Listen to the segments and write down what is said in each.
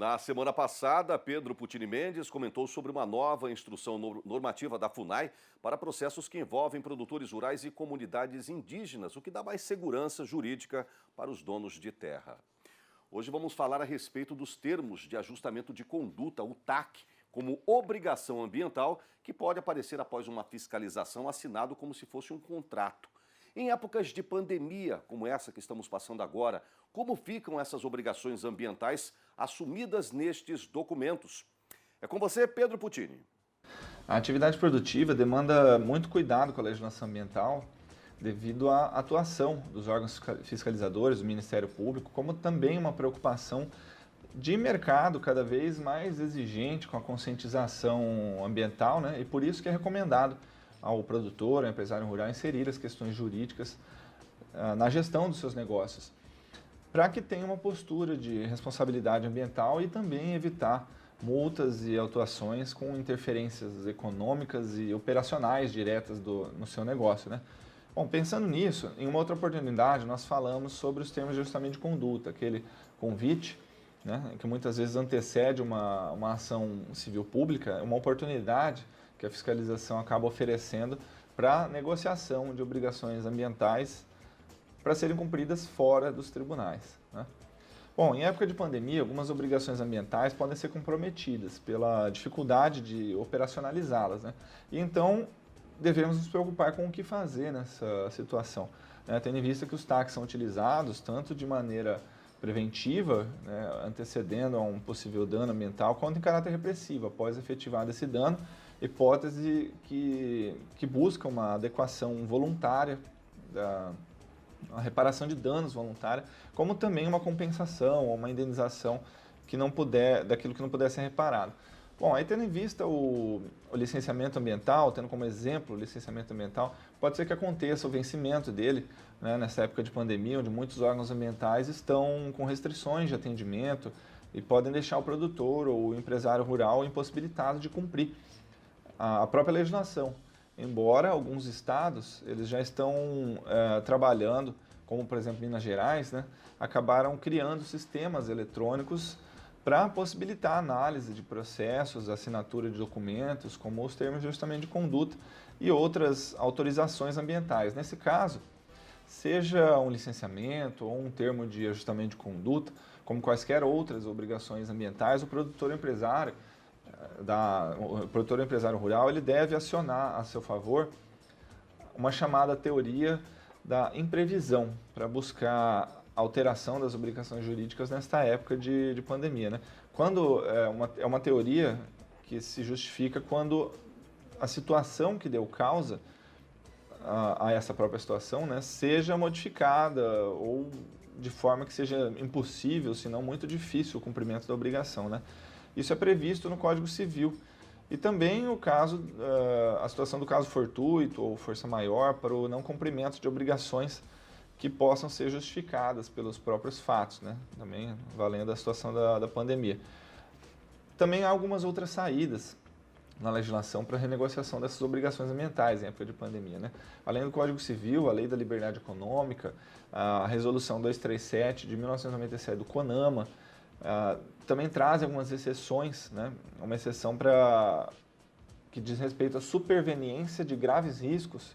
Na semana passada, Pedro Putini Mendes comentou sobre uma nova instrução normativa da FUNAI para processos que envolvem produtores rurais e comunidades indígenas, o que dá mais segurança jurídica para os donos de terra. Hoje vamos falar a respeito dos termos de ajustamento de conduta, o TAC, como obrigação ambiental, que pode aparecer após uma fiscalização assinado como se fosse um contrato. Em épocas de pandemia, como essa que estamos passando agora, como ficam essas obrigações ambientais assumidas nestes documentos? É com você, Pedro Putini. A atividade produtiva demanda muito cuidado com a legislação ambiental devido à atuação dos órgãos fiscalizadores, do Ministério Público, como também uma preocupação de mercado cada vez mais exigente com a conscientização ambiental, né? E por isso que é recomendado ao produtor, ao empresário rural, inserir as questões jurídicas na gestão dos seus negócios, para que tenha uma postura de responsabilidade ambiental e também evitar multas e autuações com interferências econômicas e operacionais diretas no seu negócio, né? Bom, pensando nisso, em uma outra oportunidade nós falamos sobre os termos de ajustamento de conduta, aquele convite, né, que muitas vezes antecede uma ação civil pública, uma oportunidade que a fiscalização acaba oferecendo para negociação de obrigações ambientais para serem cumpridas fora dos tribunais, né? Bom, em época de pandemia, algumas obrigações ambientais podem ser comprometidas pela dificuldade de operacionalizá-las, né? E então devemos nos preocupar com o que fazer nessa situação, né? Tendo em vista que os TACs são utilizados tanto de maneira preventiva, né, antecedendo a um possível dano ambiental, quanto em caráter repressivo, após efetivado esse dano, hipótese que busca uma adequação voluntária, a reparação de danos voluntária, como também uma compensação ou uma indenização daquilo que não puder ser reparado. Bom, aí tendo em vista o licenciamento ambiental, tendo como exemplo o licenciamento ambiental, pode ser que aconteça o vencimento dele, né, nessa época de pandemia, onde muitos órgãos ambientais estão com restrições de atendimento e podem deixar o produtor ou o empresário rural impossibilitado de cumprir a própria legislação. Embora alguns estados eles já estão trabalhando, como por exemplo Minas Gerais, né, acabaram criando sistemas eletrônicos para possibilitar a análise de processos, assinatura de documentos, como os termos de ajustamento de conduta e outras autorizações ambientais. Nesse caso, seja um licenciamento ou um termo de ajustamento de conduta, como quaisquer outras obrigações ambientais, o produtor empresário rural ele deve acionar a seu favor uma chamada teoria da imprevisão para buscar alteração das obrigações jurídicas nesta época de pandemia, né? Quando é uma teoria que se justifica quando a situação que deu causa a essa própria situação, né, seja modificada ou de forma que seja impossível, se não muito difícil, o cumprimento da obrigação, né? Isso é previsto no Código Civil. E também a situação do caso fortuito ou força maior para o não cumprimento de obrigações que possam ser justificadas pelos próprios fatos, né? Também valendo a situação da pandemia. Também há algumas outras saídas na legislação para a renegociação dessas obrigações ambientais em época de pandemia, né? Além do Código Civil, a Lei da Liberdade Econômica, a Resolução 237 de 1997 do CONAMA, também traz algumas exceções, né? Uma exceção que diz respeito à superveniência de graves riscos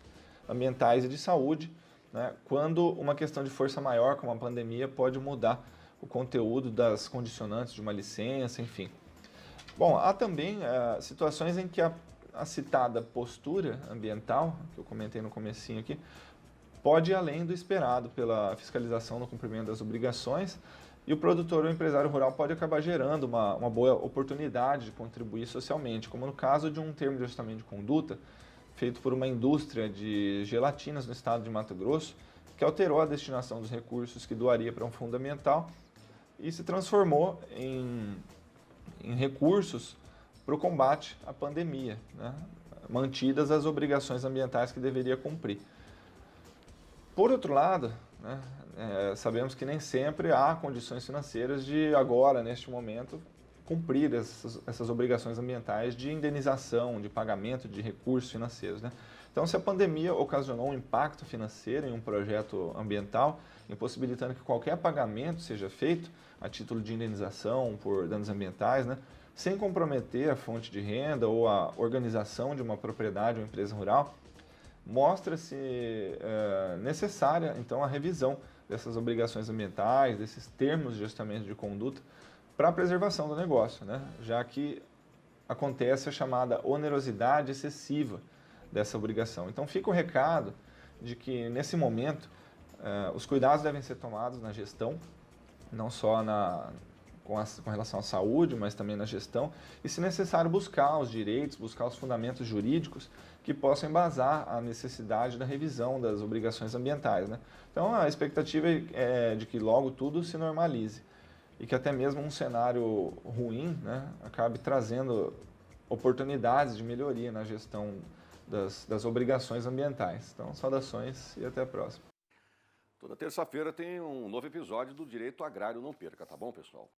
ambientais e de saúde, né? Quando uma questão de força maior, como a pandemia, pode mudar o conteúdo das condicionantes de uma licença, enfim. Bom, há também situações em que a citada postura ambiental, que eu comentei no comecinho aqui, pode ir além do esperado pela fiscalização no cumprimento das obrigações e o produtor ou empresário rural pode acabar gerando uma boa oportunidade de contribuir socialmente, como no caso de um termo de ajustamento de conduta feito por uma indústria de gelatinas no estado de Mato Grosso, que alterou a destinação dos recursos que doaria para um fundo ambiental e se transformou em recursos para o combate à pandemia, né? Mantidas as obrigações ambientais que deveria cumprir. Por outro lado, né, sabemos que nem sempre há condições financeiras de agora, neste momento, cumprir essas obrigações ambientais de indenização, de pagamento de recursos financeiros, né? Então, se a pandemia ocasionou um impacto financeiro em um projeto ambiental, impossibilitando que qualquer pagamento seja feito a título de indenização por danos ambientais, né, sem comprometer a fonte de renda ou a organização de uma propriedade ou empresa rural, mostra-se necessária, então, a revisão dessas obrigações ambientais, desses termos de ajustamento de conduta para a preservação do negócio, né, já que acontece a chamada onerosidade excessiva dessa obrigação. Então, fica o recado de que, nesse momento, os cuidados devem ser tomados na gestão, não só com relação à saúde, mas também na gestão, e, se necessário, buscar os direitos, buscar os fundamentos jurídicos que possam embasar a necessidade da revisão das obrigações ambientais, né? Então, a expectativa é de que logo tudo se normalize e que até mesmo um cenário ruim, né, acabe trazendo oportunidades de melhoria na gestão das obrigações ambientais. Então, saudações e até a próxima. Toda terça-feira tem um novo episódio do Direito Agrário, não perca, tá bom, pessoal?